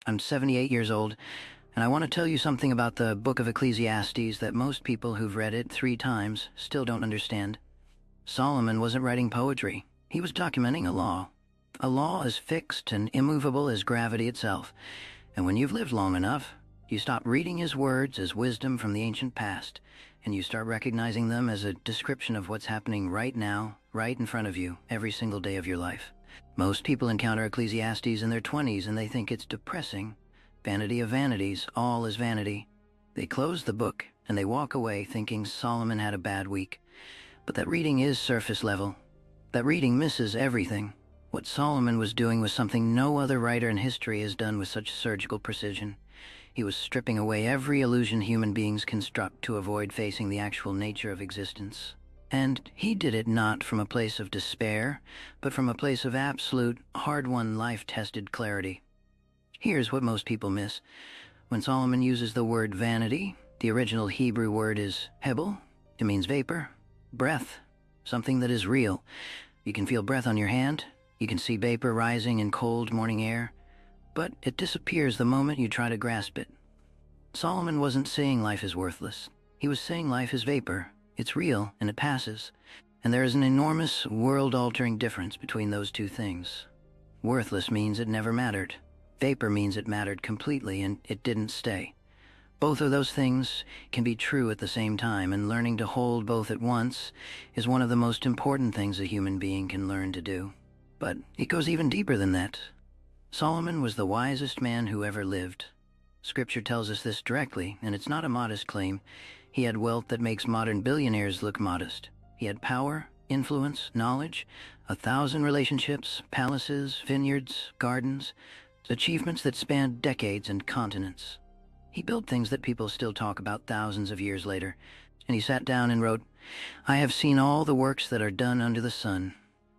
I'm 78 years old, and I want to tell you something about the book of Ecclesiastes that most people who've read it 3 times still don't understand. Solomon wasn't writing poetry. He was documenting a law. A law as fixed and immovable as gravity itself. And when you've lived long enough, you stop reading his words as wisdom from the ancient past, and you start recognizing them as a description of what's happening right now, right in front of you, every single day of your life. Most people encounter Ecclesiastes in their 20s and they think it's depressing. Vanity of vanities, all is vanity. They close the book and they walk away thinking Solomon had a bad week. But that reading is surface level. That reading misses everything. What Solomon was doing was something no other writer in history has done with such surgical precision. He was stripping away every illusion human beings construct to avoid facing the actual nature of existence. And he did it not from a place of despair, but from a place of absolute, hard-won, life-tested clarity. Here's what most people miss. When Solomon uses the word vanity, the original Hebrew word is hebel. It means vapor, breath, something that is real. You can feel breath on your hand. You can see vapor rising in cold morning air. But it disappears the moment you try to grasp it. Solomon wasn't saying life is worthless. He was saying life is vapor. It's real, and it passes. And there is an enormous, world-altering difference between those two things. Worthless means it never mattered. Vapor means it mattered completely, and it didn't stay. Both of those things can be true at the same time, and learning to hold both at once is one of the most important things a human being can learn to do. But it goes even deeper than that. Solomon was the wisest man who ever lived. Scripture tells us this directly, and it's not a modest claim. He had wealth that makes modern billionaires look modest. He had power, influence, knowledge, 1,000 relationships, palaces, vineyards, gardens, achievements that spanned decades and continents. He built things that people still talk about thousands of years later, and he sat down and wrote, "I have seen all the works that are done under the sun,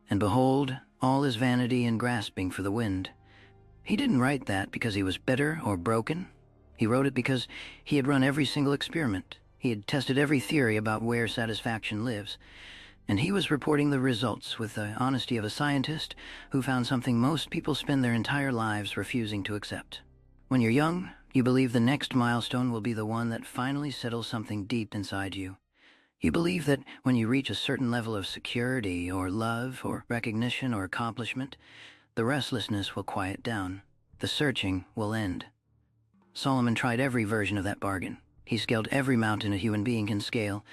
and behold, all is vanity and grasping for the wind." He didn't write that because he was bitter or broken. He wrote it because he had run every single experiment. He had tested every theory about where satisfaction lives, and he was reporting the results with the honesty of a scientist who found something most people spend their entire lives refusing to accept. When you're young, you believe the next milestone will be the one that finally settles something deep inside you. You believe that when you reach a certain level of security or love or recognition or accomplishment, the restlessness will quiet down. The searching will end. Solomon tried every version of that bargain. He scaled every mountain a human being can scale,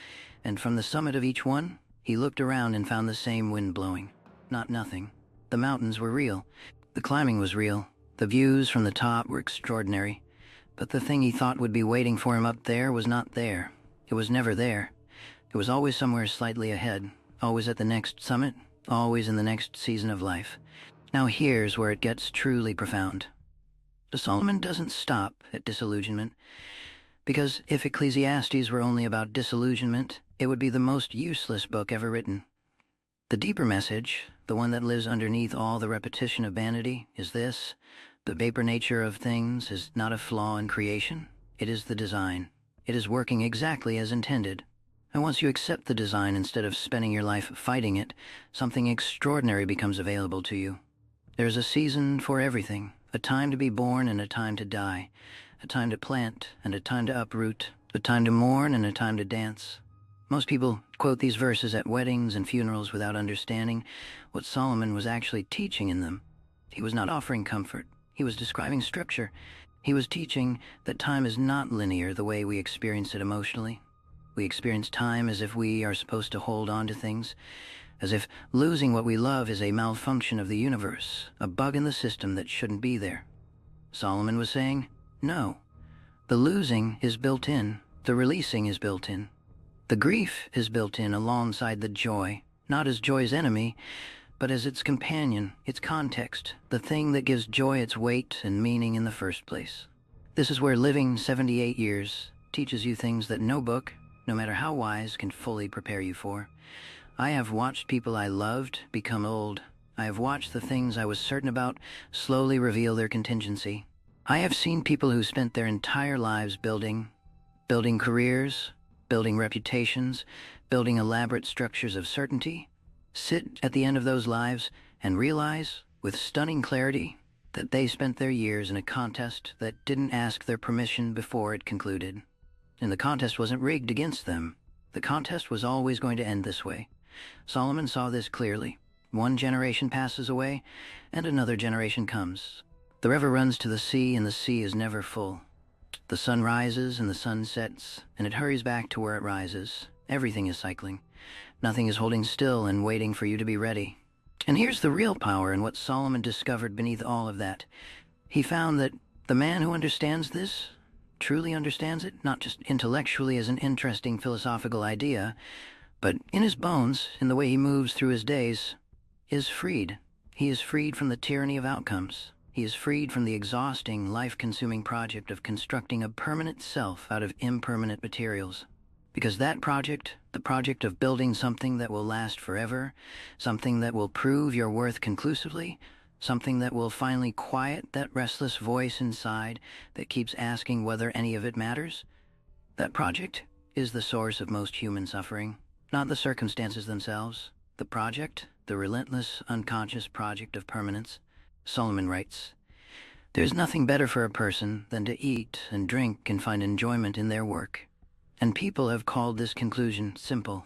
and from the summit of each one, he looked around and found the same wind blowing. Not nothing. The mountains were real. The climbing was real. The views from the top were extraordinary. But the thing he thought would be waiting for him up there was not there. It was never there. It was always somewhere slightly ahead, always at the next summit, always in the next season of life. Now here's where it gets truly profound. Solomon doesn't stop at disillusionment, because if Ecclesiastes were only about disillusionment, it would be the most useless book ever written. The deeper message, the one that lives underneath all the repetition of vanity, is this: the vapor nature of things is not a flaw in creation, it is the design. It is working exactly as intended. And once you accept the design instead of spending your life fighting it, something extraordinary becomes available to you. There's a season for everything, a time to be born and a time to die, a time to plant and a time to uproot, a time to mourn and a time to dance. Most people quote these verses at weddings and funerals without understanding what Solomon was actually teaching in them. He was not offering comfort. He was describing structure. He was teaching that time is not linear the way we experience it emotionally. We experience time as if we are supposed to hold on to things, as if losing what we love is a malfunction of the universe, a bug in the system that shouldn't be there. Solomon was saying, no. The losing is built in. The releasing is built in. The grief is built in alongside the joy, not as joy's enemy, but as its companion, its context, the thing that gives joy its weight and meaning in the first place. This is where living 78 years teaches you things that no book, no matter how wise, can fully prepare you for. I have watched people I loved become old. I have watched the things I was certain about slowly reveal their contingency. I have seen people who spent their entire lives building careers, building reputations, building elaborate structures of certainty, sit at the end of those lives and realize, with stunning clarity, that they spent their years in a contest that didn't ask their permission before it concluded. And the contest wasn't rigged against them. The contest was always going to end this way. Solomon saw this clearly. One generation passes away, and another generation comes. The river runs to the sea, and the sea is never full. The sun rises and the sun sets, and it hurries back to where it rises. Everything is cycling. Nothing is holding still and waiting for you to be ready. And here's the real power in what Solomon discovered beneath all of that. He found that the man who understands this, truly understands it, not just intellectually as an interesting philosophical idea, but in his bones, in the way he moves through his days, is freed. He is freed from the tyranny of outcomes. He is freed from the exhausting, life-consuming project of constructing a permanent self out of impermanent materials. Because that project, the project of building something that will last forever, something that will prove your worth conclusively, something that will finally quiet that restless voice inside that keeps asking whether any of it matters, that project is the source of most human suffering, not the circumstances themselves. The project, the relentless, unconscious project of permanence. Solomon writes, "There's nothing better for a person than to eat and drink and find enjoyment in their work." And people have called this conclusion simple.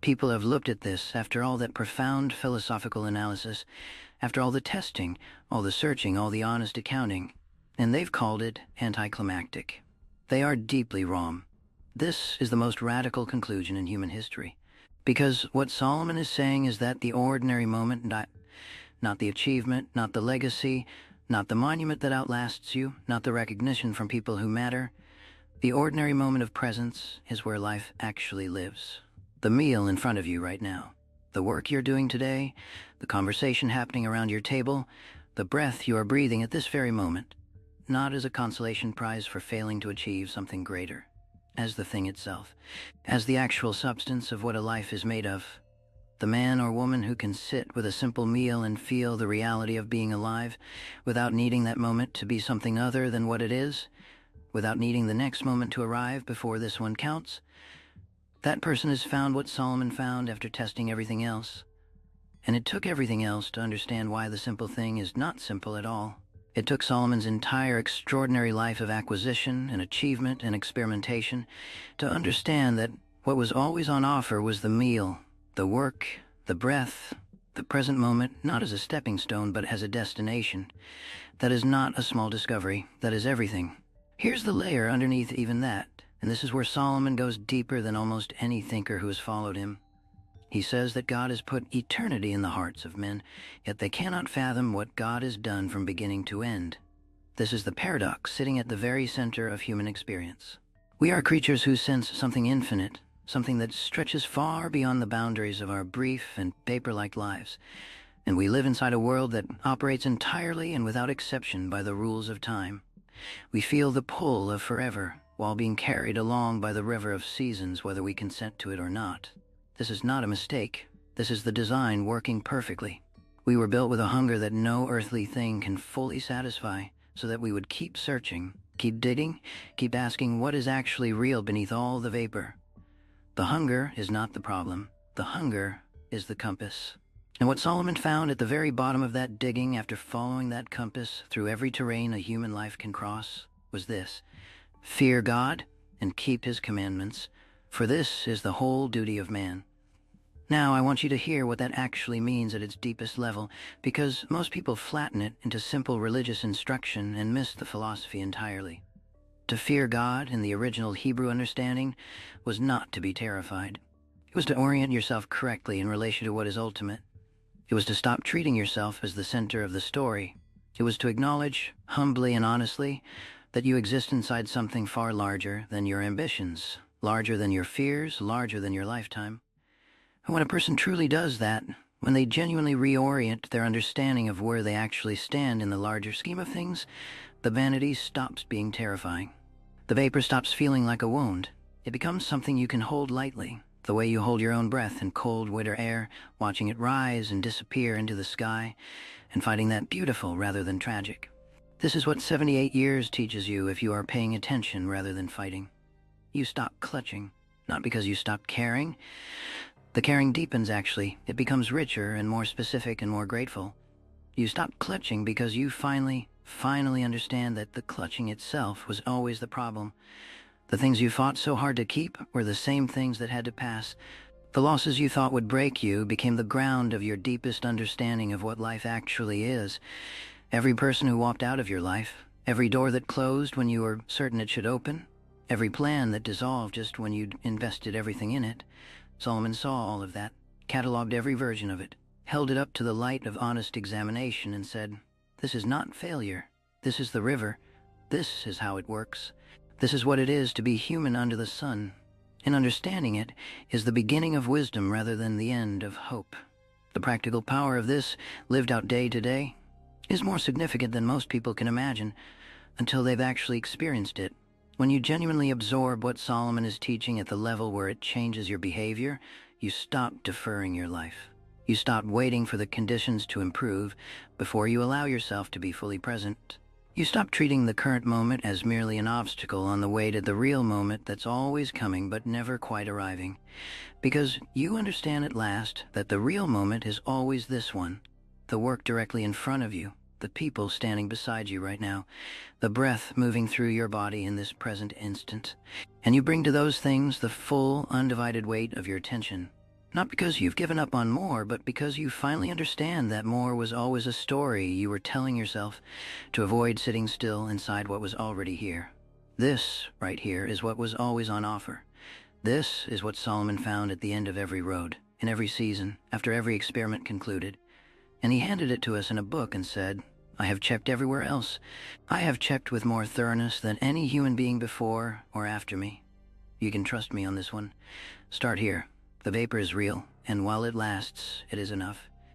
People have looked at this after all that profound philosophical analysis, after all the testing, all the searching, all the honest accounting, and they've called it anticlimactic. They are deeply wrong. This is the most radical conclusion in human history. Because what Solomon is saying is that the ordinary moment, not the achievement, not the legacy, not the monument that outlasts you, not the recognition from people who matter, the ordinary moment of presence is where life actually lives. The meal in front of you right now, the work you're doing today, the conversation happening around your table, the breath you are breathing at this very moment, not as a consolation prize for failing to achieve something greater, as the thing itself, as the actual substance of what a life is made of. The man or woman who can sit with a simple meal and feel the reality of being alive without needing that moment to be something other than what it is, without needing the next moment to arrive before this one counts, that person has found what Solomon found after testing everything else. And it took everything else to understand why the simple thing is not simple at all. It took Solomon's entire extraordinary life of acquisition and achievement and experimentation to understand that what was always on offer was the meal, the work, the breath, the present moment, not as a stepping stone, but as a destination. That is not a small discovery. That is everything. Here's the layer underneath even that, and this is where Solomon goes deeper than almost any thinker who has followed him. He says that God has put eternity in the hearts of men, yet they cannot fathom what God has done from beginning to end. This is the paradox sitting at the very center of human experience. We are creatures who sense something infinite, something that stretches far beyond the boundaries of our brief and paper-like lives, and we live inside a world that operates entirely and without exception by the rules of time. We feel the pull of forever, while being carried along by the river of seasons, whether we consent to it or not. This is not a mistake. This is the design working perfectly. We were built with a hunger that no earthly thing can fully satisfy, so that we would keep searching, keep digging, keep asking what is actually real beneath all the vapor. The hunger is not the problem. The hunger is the compass. And what Solomon found at the very bottom of that digging, after following that compass through every terrain a human life can cross, was this: fear God and keep his commandments, for this is the whole duty of man. Now I want you to hear what that actually means at its deepest level, because most people flatten it into simple religious instruction and miss the philosophy entirely. To fear God, in the original Hebrew understanding, was not to be terrified. It was to orient yourself correctly in relation to what is ultimate. It was to stop treating yourself as the center of the story. It was to acknowledge, humbly and honestly, that you exist inside something far larger than your ambitions, larger than your fears, larger than your lifetime. And when a person truly does that, when they genuinely reorient their understanding of where they actually stand in the larger scheme of things, the vanity stops being terrifying. The vapor stops feeling like a wound. It becomes something you can hold lightly, the way you hold your own breath in cold winter air, watching it rise and disappear into the sky, and finding that beautiful rather than tragic. This is what 78 years teaches you if you are paying attention rather than fighting. You stop clutching, not because you stop caring. The caring deepens, actually. It becomes richer and more specific and more grateful. You stopped clutching because you finally understand that the clutching itself was always the problem. The things you fought so hard to keep were the same things that had to pass. The losses you thought would break you became the ground of your deepest understanding of what life actually is. Every person who walked out of your life, every door that closed when you were certain it should open, every plan that dissolved just when you'd invested everything in it. Solomon saw all of that, cataloged every version of it, held it up to the light of honest examination and said, "This is not failure. This is the river. This is how it works. This is what it is to be human under the sun. And understanding it is the beginning of wisdom rather than the end of hope." The practical power of this, lived out day to day, is more significant than most people can imagine until they've actually experienced it. When you genuinely absorb what Solomon is teaching at the level where it changes your behavior, you stop deferring your life. You stop waiting for the conditions to improve before you allow yourself to be fully present. You stop treating the current moment as merely an obstacle on the way to the real moment that's always coming but never quite arriving. Because you understand at last that the real moment is always this one, the work directly in front of you, the people standing beside you right now, the breath moving through your body in this present instant. And you bring to those things the full, undivided weight of your attention. Not because you've given up on more, but because you finally understand that more was always a story you were telling yourself to avoid sitting still inside what was already here. This, right here, is what was always on offer. This is what Solomon found at the end of every road, in every season, after every experiment concluded. And he handed it to us in a book and said, "I have checked everywhere else. I have checked with more thoroughness than any human being before or after me. You can trust me on this one. Start here. The vapor is real, and while it lasts, it is enough.